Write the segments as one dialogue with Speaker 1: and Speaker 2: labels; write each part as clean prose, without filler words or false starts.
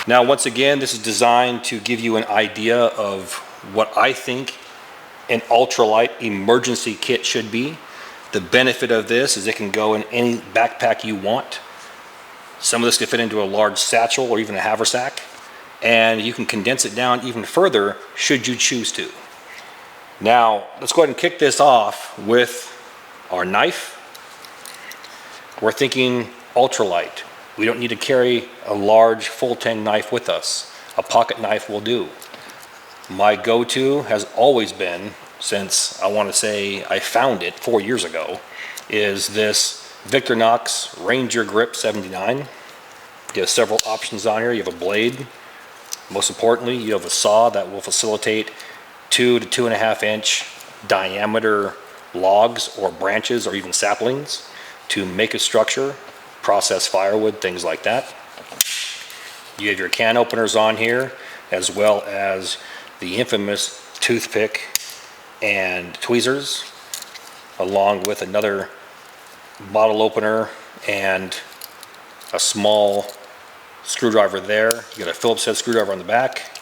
Speaker 1: Now, once again, this is designed to give you an idea of what I think an ultralight emergency kit should be. The benefit of this is it can go in any backpack you want. Some of this can fit into a large satchel or even a haversack, and you can condense it down even further should you choose to. Now, let's go ahead and kick this off with our knife. We're thinking ultralight. We don't need to carry a large full 10 knife with us. A pocket knife will do. My go-to has always been, since I want to say I found it 4 years ago, is this Victorinox Ranger Grip 79. You have several options on here. You have a blade. Most importantly, you have a saw that will facilitate 2 to 2.5 inch diameter logs or branches or even saplings to make a structure, process firewood, things like that. You have your can openers on here, as well as the infamous toothpick and tweezers, along with another bottle opener and a small screwdriver there. You got a Phillips head screwdriver on the back,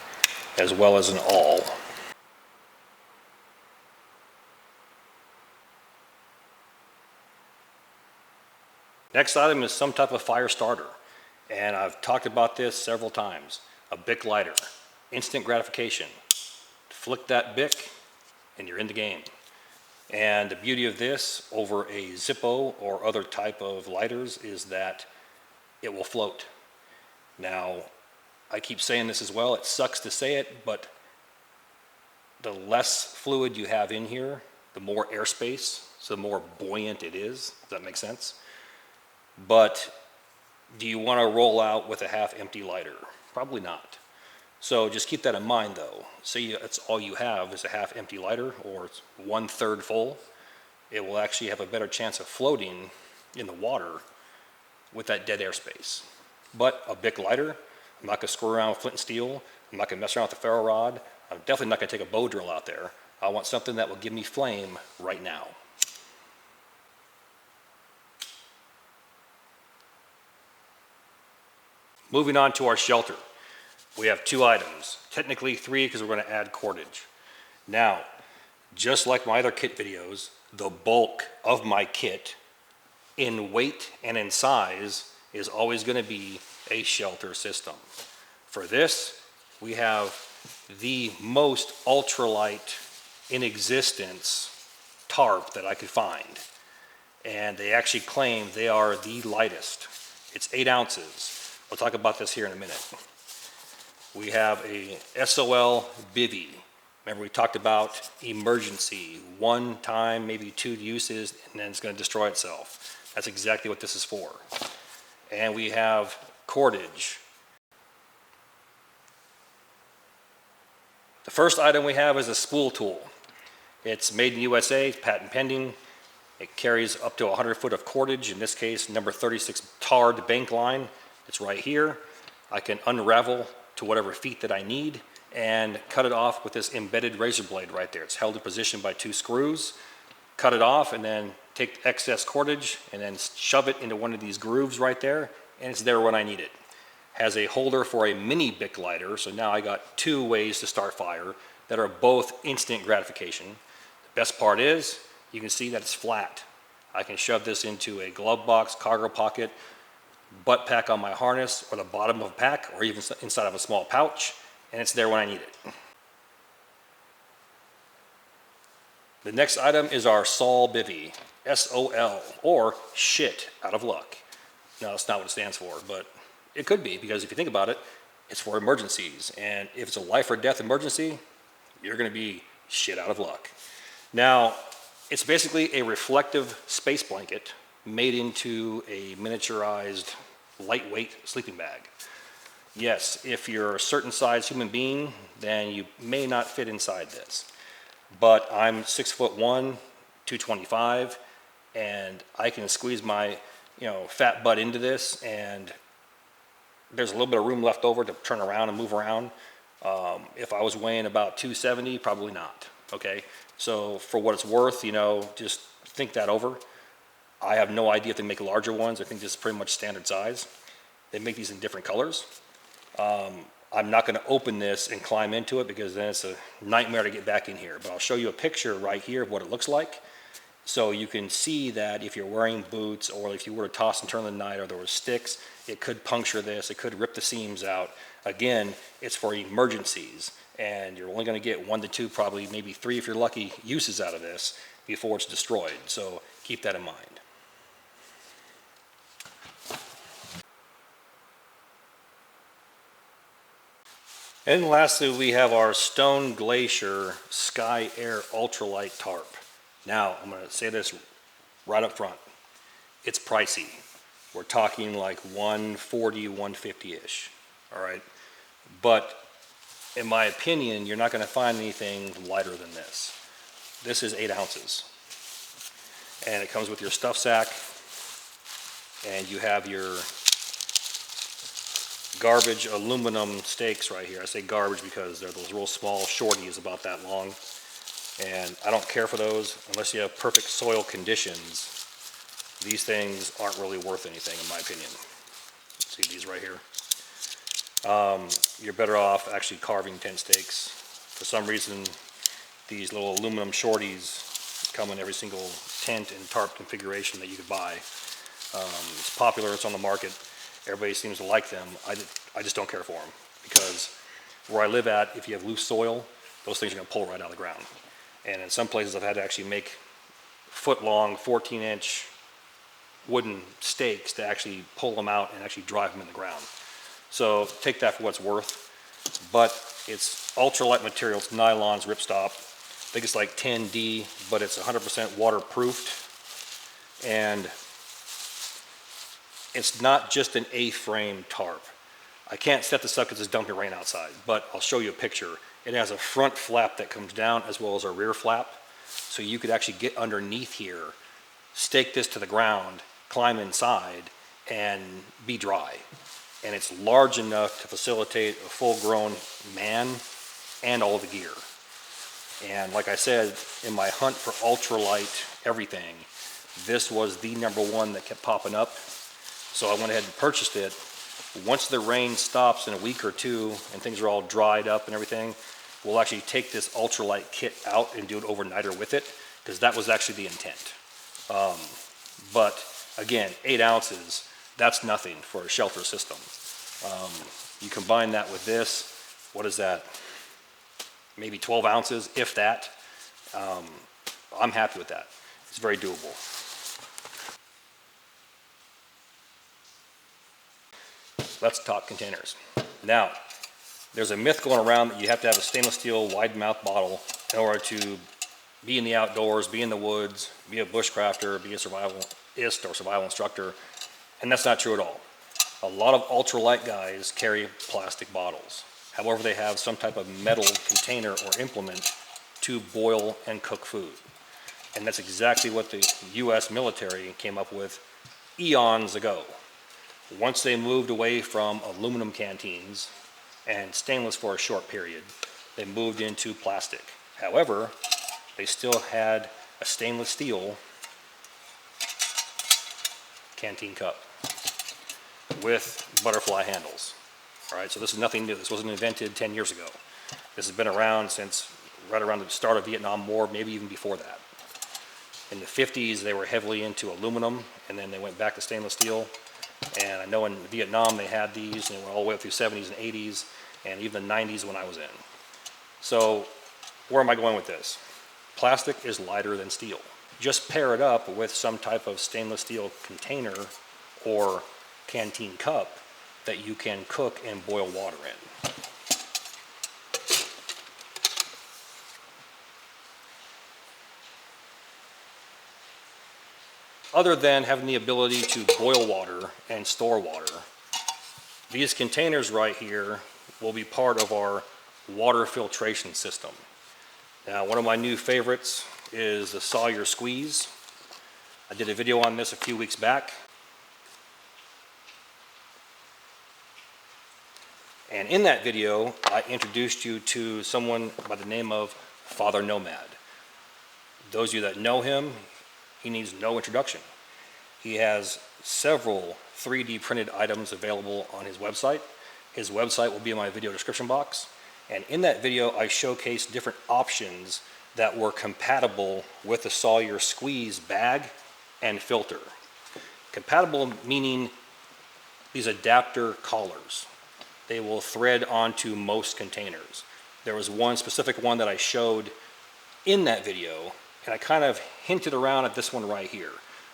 Speaker 1: as well as an awl. Next item is some type of fire starter, and I've talked about this several times. A Bic lighter, instant gratification. Flick that Bic and you're in the game. And the beauty of this over a Zippo or other type of lighters is that it will float. Now, I keep saying this as well, it sucks to say it, but the less fluid you have in here, the more airspace, so the more buoyant it is. Does that make sense? But do you want to roll out with a half-empty lighter? Probably not. So just keep that in mind, though. Say that's all you have is a half-empty lighter, or it's 1/3 full. It will actually have a better chance of floating in the water with that dead airspace. But a Bic lighter, I'm not going to screw around with flint and steel. I'm not going to mess around with the ferro rod. I'm definitely not going to take a bow drill out there. I want something that will give me flame right now. Moving on to our shelter. We have 2 items, technically 3 because we're going to add cordage. Now, just like my other kit videos, the bulk of my kit in weight and in size is always going to be a shelter system. For this, we have the most ultralight in existence tarp that I could find. And they actually claim they are the lightest. It's 8 ounces. We'll talk about this here in a minute. We have a SOL bivvy. Remember we talked about emergency, 1 time, maybe 2 uses, and then it's going to destroy itself. That's exactly what this is for. And we have cordage. The first item we have is a spool tool. It's made in USA, patent pending. It carries up to 100 foot of cordage, in this case number 36 tarred bank line. It's right here. I can unravel to whatever feet that I need and cut it off with this embedded razor blade right there. It's held in position by 2 screws. Cut it off and then take the excess cordage and then shove it into one of these grooves right there, and it's there when I need it. Has a holder for a mini Bic lighter, so now I got 2 ways to start fire that are both instant gratification. The best part is you can see that it's flat. I can shove this into a glove box, cargo pocket, butt pack on my harness, or the bottom of a pack, or even inside of a small pouch, and it's there when I need it. The next item is our SOL bivvy, S-O-L, or shit out of luck. No, that's not what it stands for, but it could be, because if you think about it, it's for emergencies, and if it's a life or death emergency, you're going to be shit out of luck. Now, it's basically a reflective space blanket made into a miniaturized lightweight sleeping bag. Yes, if you're a certain size human being, then you may not fit inside this. But I'm 6'1", 225, and I can squeeze my fat butt into this, and there's a little bit of room left over to turn around and move around. If I was weighing about 270, probably not. Okay, so for what it's worth, just think that over. I have no idea if they make larger ones. I think this is pretty much standard size. They make these in different colors. I'm not going to open this and climb into it because then it's a nightmare to get back in here. But I'll show you a picture right here of what it looks like. So you can see that if you're wearing boots or if you were to toss and turn in the night or there were sticks, it could puncture this, it could rip the seams out. Again, it's for emergencies, and you're only going to get 1 to 2, probably maybe 3 if you're lucky, uses out of this before it's destroyed. So keep that in mind. And lastly, we have our Stone Glacier Sky Air Ultralight tarp. Now, I'm going to say this right up front. It's pricey. We're talking like $140, $150-ish, all right? But in my opinion, you're not going to find anything lighter than this. This is 8 ounces. And it comes with your stuff sack, and you have your garbage aluminum stakes right here. I say garbage because they're those real small shorties about that long. And I don't care for those unless you have perfect soil conditions. These things aren't really worth anything in my opinion. See these right here? You're better off actually carving tent stakes. For some reason, these little aluminum shorties come in every single tent and tarp configuration that you could buy. It's popular, it's on the market. Everybody seems to like them. I just don't care for them because where I live at, if you have loose soil, those things are going to pull right out of the ground. And in some places I've had to actually make foot-long, 14-inch wooden stakes to actually pull them out and actually drive them in the ground. So take that for what it's worth. But it's ultralight material, it's nylons, ripstop. I think it's like 10D, but it's 100% waterproofed. And it's not just an A-frame tarp. I can't set this up because it's dumping rain outside, but I'll show you a picture. It has a front flap that comes down as well as a rear flap. So you could actually get underneath here, stake this to the ground, climb inside, and be dry. And it's large enough to facilitate a full-grown man and all the gear. And like I said, in my hunt for ultralight everything, this was the #1 that kept popping up. So I went ahead and purchased it. Once the rain stops in a week or 2 and things are all dried up and everything, we'll actually take this ultralight kit out and do an overnighter with it, because that was actually the intent. But again, 8 ounces, that's nothing for a shelter system. You combine that with this, what is that? Maybe 12 ounces, if that. I'm happy with that. It's very doable. Let's talk containers. Now, there's a myth going around that you have to have a stainless steel wide mouth bottle in order to be in the outdoors, be in the woods, be a bushcrafter, be a survivalist or survival instructor, and that's not true at all. A lot of ultralight guys carry plastic bottles. However, they have some type of metal container or implement to boil and cook food. And that's exactly what the US military came up with eons ago. Once they moved away from aluminum canteens and stainless for a short period, they moved into plastic. However, they still had a stainless steel canteen cup with butterfly handles. All right, so this is nothing new. This wasn't invented 10 years ago. This has been around since right around the start of Vietnam War, maybe even before that. In the 50s, they were heavily into aluminum, and then they went back to stainless steel. And I know in Vietnam they had these, and they went all the way up through 70s and 80s, and even the 90s when I was in. So where am I going with this? Plastic is lighter than steel. Just pair it up with some type of stainless steel container or canteen cup that you can cook and boil water in. Other than having the ability to boil water and store water, these containers right here will be part of our water filtration system. Now, one of my new favorites is the Sawyer Squeeze. I did a video on this a few weeks back. And in that video, I introduced you to someone by the name of Father Nomad. Those of you that know him, he needs no introduction. He has several 3D printed items available on his website, His website will be in my video description box. And in that video, I showcased different options that were compatible with the Sawyer squeeze bag and filter. Compatible meaning these adapter collars. They will thread onto most containers. There was one specific one that I showed in that video, and I kind of hinted around at this one right here.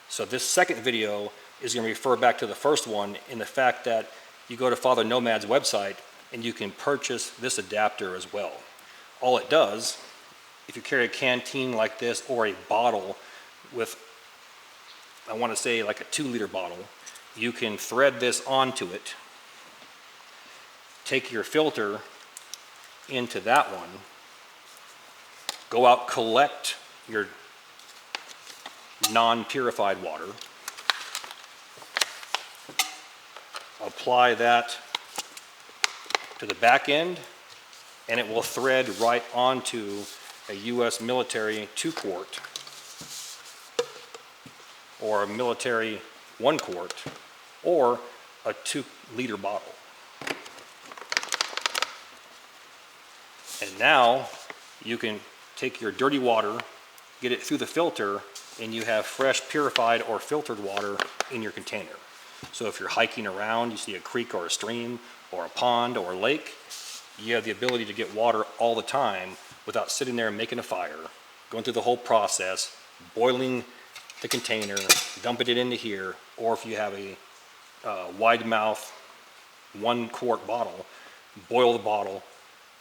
Speaker 1: So this second video is going to refer back to the first one in the fact that you go to Father Nomad's website and you can purchase this adapter as well. All it does, if you carry a canteen like this or a bottle with, I want to say like a 2-liter bottle, you can thread this onto it, take your filter into that one, go out, collect your non-purified water, apply that to the back end, and it will thread right onto a U.S. military 2-quart or a military 1-quart or a 2-liter bottle. And now you can take your dirty water, get it through the filter, and you have fresh purified or filtered water in your container. So if you're hiking around, you see a creek or a stream or a pond or a lake, you have the ability to get water all the time without sitting there making a fire, going through the whole process, boiling the container, dumping it into here, or if you have a wide mouth 1-quart bottle, boil the bottle,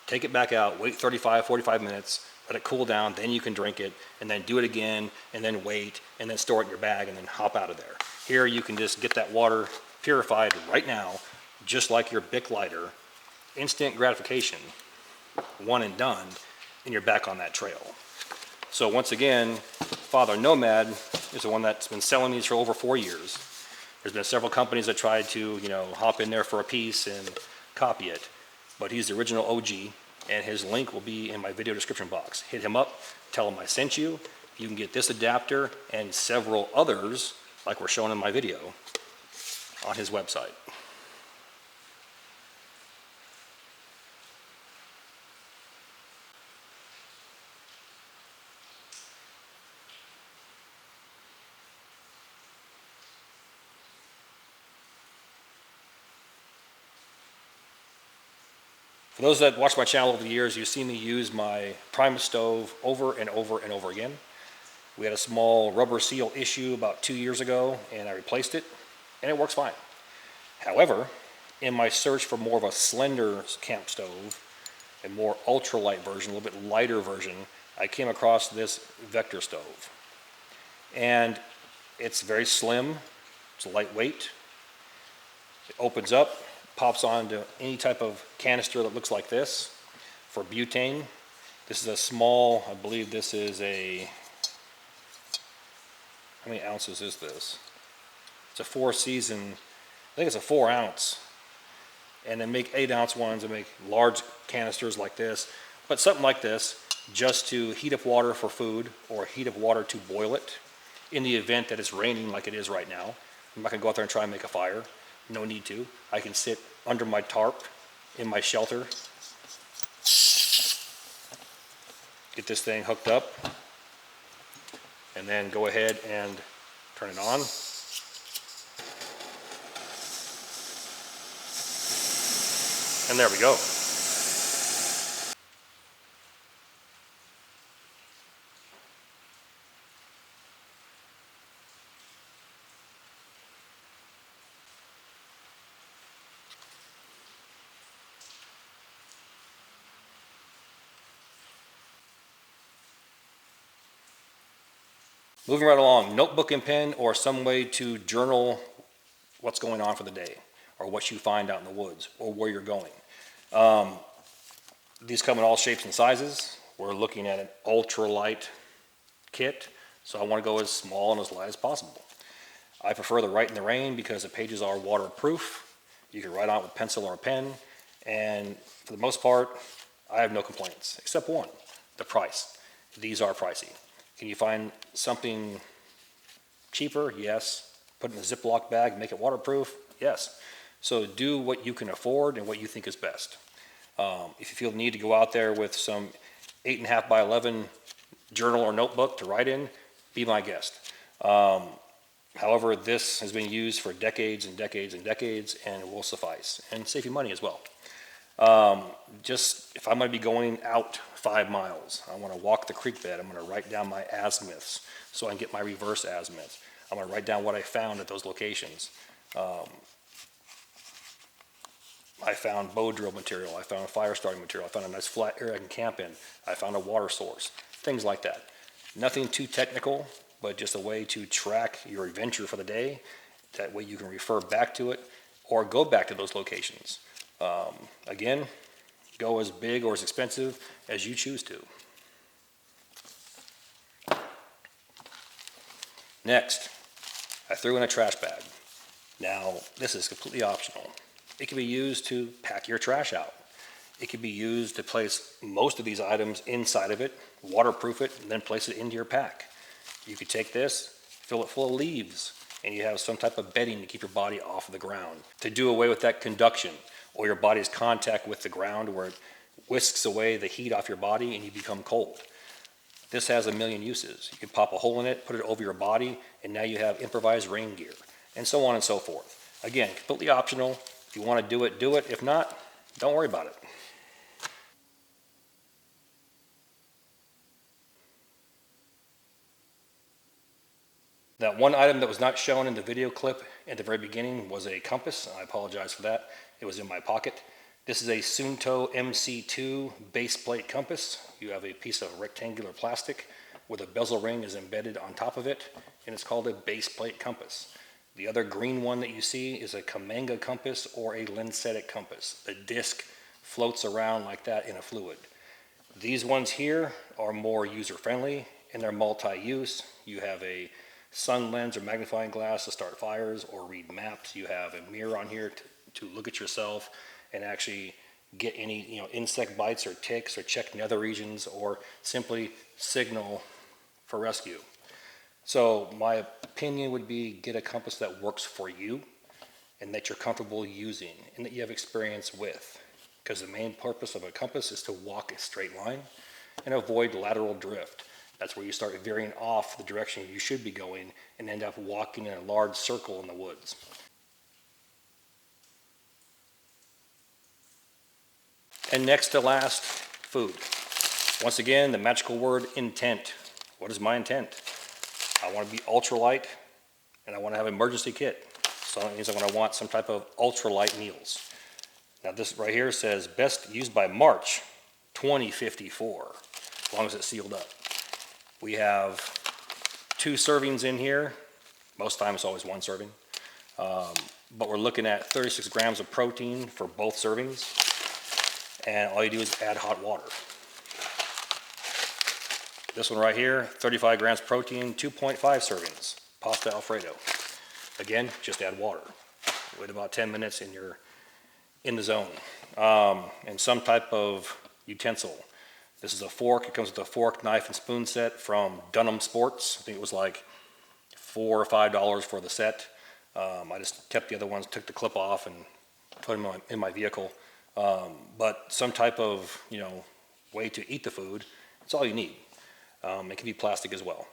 Speaker 1: take it back out, wait 35, 45 minutes, let it cool down, then you can drink it, and then do it again, and then wait, and then store it in your bag, and then hop out of there. Here you can just get that water purified right now, just like your Bic lighter. Instant gratification, one and done, and you're back on that trail. So once again, Father Nomad is the one that's been selling these for over 4 years. There's been several companies that tried to, hop in there for a piece and copy it, but he's the original OG, and his link will be in my video description box. Hit him up, tell him I sent you. You can get this adapter and several others, like we're showing in my video, on his website. For those that watch my channel over the years, you've seen me use my Primus stove over and over and over again. We had a small rubber seal issue about 2 years ago, and I replaced it, and it works fine. However, in my search for more of a slender camp stove, a more ultralight version, a little bit lighter version, I came across this Vector stove. And it's very slim, it's lightweight, it opens up, pops onto any type of canister that looks like this for butane. This is a small, I believe this is a, how many ounces is this? It's a 4-season, I think it's a 4 ounce. And then make 8-ounce ones and make large canisters like this. But something like this, just to heat up water for food or heat up water to boil it in the event that it's raining like it is right now. I'm not gonna go out there and try and make a fire. No need to. I can sit under my tarp in my shelter, get this thing hooked up, and then go ahead and turn it on. And there we go. Moving right along, notebook and pen or some way to journal what's going on for the day or what you find out in the woods or where you're going. These come in all shapes and sizes. We're looking at an ultralight kit, so I want to go as small and as light as possible. I prefer the Write in the Rain because the pages are waterproof. You can write on it with pencil or a pen, and for the most part, I have no complaints, except one, the price. These are pricey. Can you find something cheaper? Yes. Put it in a Ziploc bag, make it waterproof? Yes. So do what you can afford and what you think is best. If you feel the need to go out there with some 8.5 by 11 journal or notebook to write in, be my guest. However, this has been used for decades and decades and decades, and it will suffice and save you money as well. Just if I'm going to be going out 5 miles, I want to walk the creek bed, I'm going to write down my azimuths so I can get my reverse azimuth. I'm going to write down what I found at those locations. I found bow drill material, I found fire starting material, I found a nice flat area I can camp in, I found a water source, things like that. Nothing too technical, but just a way to track your adventure for the day. That way you can refer back to it or go back to those locations. Again, go as big or as expensive as you choose to. Next, I threw in a trash bag. Now, this is completely optional. It can be used to pack your trash out. It can be used to place most of these items inside of it, waterproof it, and then place it into your pack. You could take this, fill it full of leaves, and you have some type of bedding to keep your body off of the ground, to do away with that conduction or your body's contact with the ground where it whisks away the heat off your body and you become cold. This has a million uses. You can pop a hole in it, put it over your body, and now you have improvised rain gear, and so on and so forth. Again, completely optional. If you want to do it, do it. If not, don't worry about it. That one item that was not shown in the video clip at the very beginning was a compass. I apologize for that. It was in my pocket. This is a Suunto MC2 base plate compass. You have a piece of rectangular plastic where the bezel ring is embedded on top of it, and it's called a base plate compass. The other green one that you see is a Kamanga compass or a lensetic compass. The disc floats around like that in a fluid. These ones here are more user-friendly and they're multi-use. You have a sun lens or magnifying glass to start fires or read maps. You have a mirror on here to look at yourself and actually get any insect bites or ticks or check nether regions or simply signal for rescue. So my opinion would be get a compass that works for you and that you're comfortable using and that you have experience with. Because the main purpose of a compass is to walk a straight line and avoid lateral drift. That's where you start veering off the direction you should be going and end up walking in a large circle in the woods. And next to last, food. Once again, the magical word intent. What is my intent? I want to be ultralight and I want to have an emergency kit. So that means I'm going to want some type of ultralight meals. Now this right here says best used by March 2054, as long as it's sealed up. We have 2 servings in here. Most times it's always 1 serving. But we're looking at 36 grams of protein for both servings. And all you do is add hot water. This one right here, 35 grams protein, 2.5 servings, pasta Alfredo. Again, just add water. Wait about 10 minutes and you're in the zone. And some type of utensil. This is a fork. It comes with a fork, knife, and spoon set from Dunham Sports. I think it was like $4 or $5 for the set. I just kept the other ones, took the clip off, and put them in my vehicle. But some type of way to eat the food. It's all you need. It can be plastic as well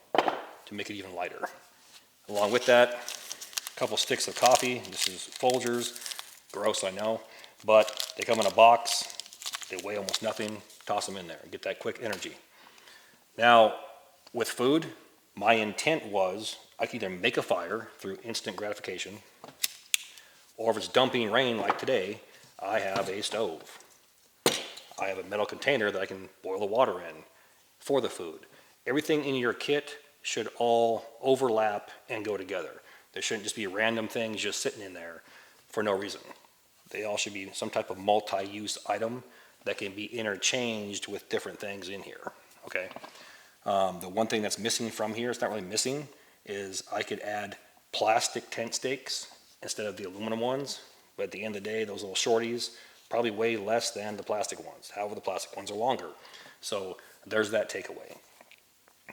Speaker 1: to make it even lighter. Along with that, a couple sticks of coffee. This is Folgers. Gross, I know, but they come in a box. They weigh almost nothing. Toss them in there and get that quick energy. Now, with food, my intent was I could either make a fire through instant gratification, or if it's dumping rain like today, I have a stove. I have a metal container that I can boil the water in for the food. Everything in your kit should all overlap and go together. There shouldn't just be random things just sitting in there for no reason. They all should be some type of multi-use item that can be interchanged with different things in here, okay? The one thing that's missing from here, it's not really missing, is I could add plastic tent stakes instead of the aluminum ones, but at the end of the day, those little shorties probably weigh less than the plastic ones. However, the plastic ones are longer. So there's that takeaway.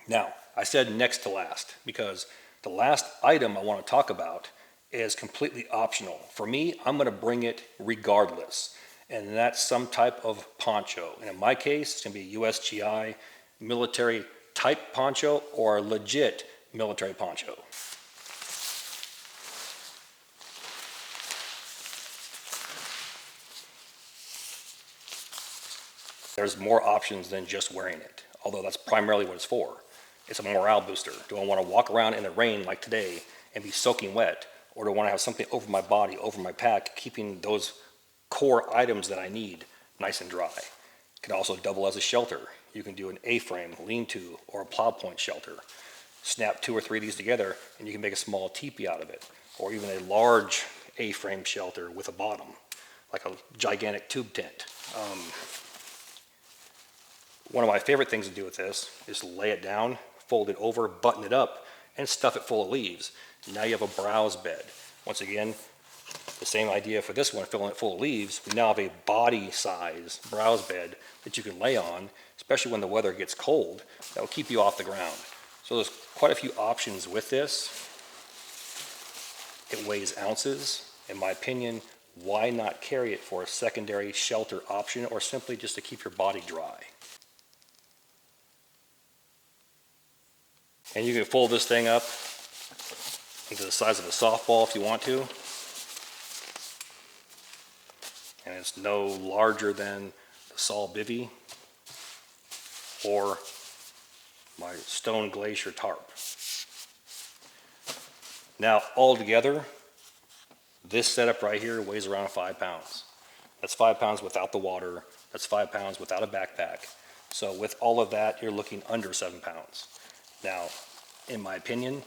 Speaker 1: Now, I said next to last because the last item I want to talk about is completely optional. For me, I'm gonna bring it regardless. And that's some type of poncho. And in my case, it's gonna be a USGI military type poncho or a legit military poncho. There's more options than just wearing it, although that's primarily what it's for. It's a morale booster. Do I want to walk around in the rain like today and be soaking wet? Or do I want to have something over my body, over my pack, keeping those core items that I need nice and dry? It can also double as a shelter. You can do an A-frame, lean-to, or a plow point shelter. Snap 2 or 3 of these together and you can make a small teepee out of it. Or even a large A-frame shelter with a bottom, like a gigantic tube tent. One of my favorite things to do with this is lay it down, fold it over, button it up, and stuff it full of leaves. Now you have a browse bed. Once again, the same idea for this one, filling it full of leaves. We now have a body size browse bed that you can lay on, especially when the weather gets cold. That will keep you off the ground. So there's quite a few options with this. It weighs ounces. In my opinion, why not carry it for a secondary shelter option or simply just to keep your body dry? And you can fold this thing up into the size of a softball if you want to. And it's no larger than the Sol Bivy or my Stone Glacier tarp. Now, altogether, this setup right here weighs around 5 pounds. That's 5 pounds without the water. That's 5 pounds without a backpack. So with all of that, you're looking under 7 pounds. Now, in my opinion,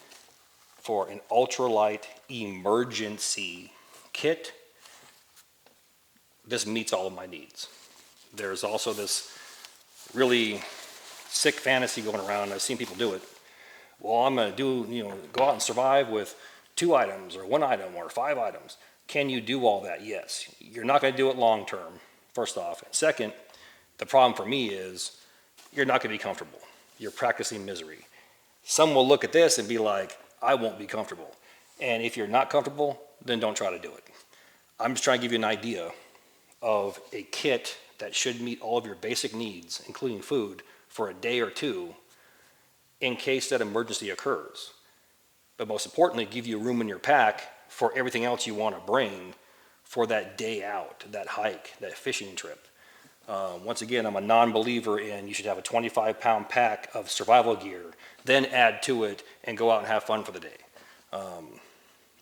Speaker 1: for an ultralight emergency kit, this meets all of my needs. There's also this really sick fantasy going around. I've seen people do it. Well, I'm going to go out and survive with 2 items or 1 item or 5 items. Can you do all that? Yes. You're not going to do it long term, first off. And second, the problem for me is you're not going to be comfortable. You're practicing misery. Some will look at this and be like, I won't be comfortable. And if you're not comfortable, then don't try to do it. I'm just trying to give you an idea of a kit that should meet all of your basic needs, including food, for a day or 2 in case that emergency occurs. But most importantly, give you room in your pack for everything else you want to bring for that day out, that hike, that fishing trip. Once again, I'm a non-believer in you should have a 25-pound pack of survival gear, then add to it and go out and have fun for the day.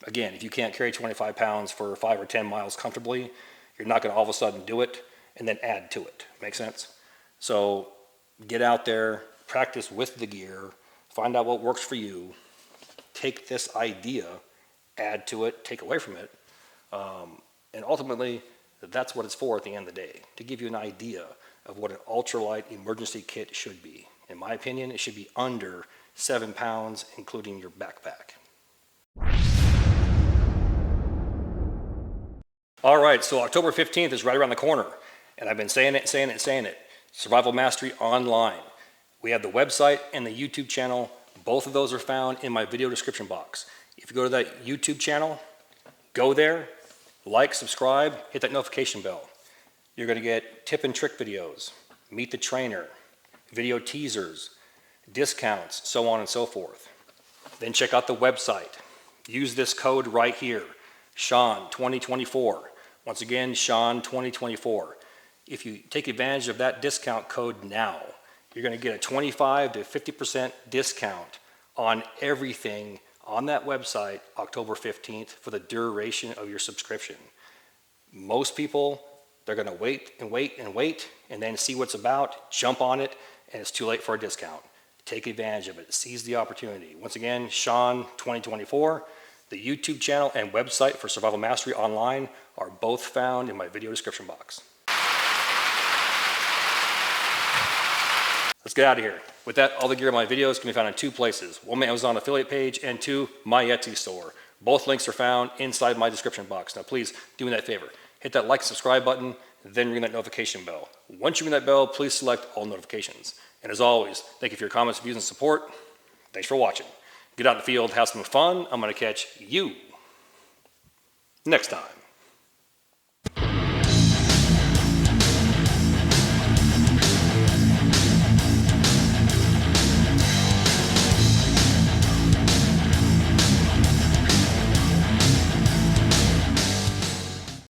Speaker 1: Again, if you can't carry 25 pounds for 5 or 10 miles comfortably, you're not going to all of a sudden do it and then add to it. Make sense? So get out there, practice with the gear, find out what works for you, take this idea, add to it, take away from it, and ultimately, that's what it's for at the end of the day, to give you an idea of what an ultralight emergency kit should be. In my opinion, it should be under 7 pounds, including your backpack. All right, so October 15th is right around the corner, and I've been saying it. Survival Mastery Online. We have the website and the YouTube channel. Both of those are found in my video description box. If you go to that YouTube channel, go there, like, subscribe, hit that notification bell. You're going to get tip and trick videos, meet the trainer, video teasers, discounts, so on and so forth. Then check out the website. Use this code right here, Sean 2024. Once again, Sean 2024. If you take advantage of that discount code now, you're going to get a 25 to 50% discount on everything on that website October 15th for the duration of your subscription. Most people, they're going to wait and then see what's about, jump on it, and it's too late for a discount. Take advantage of it. Seize the opportunity. Once again, Sean 2024. The YouTube channel and website for Survival Mastery Online are both found in my video description box. Let's get out of here. With that, all the gear in my videos can be found in 2 places. 1, my Amazon affiliate page, and 2, my Etsy store. Both links are found inside my description box. Now please do me that favor. Hit that like and subscribe button, then ring that notification bell. Once you ring that bell, please select all notifications. And as always, thank you for your comments, views, and support. Thanks for watching. Get out in the field, have some fun. I'm going to catch you next time.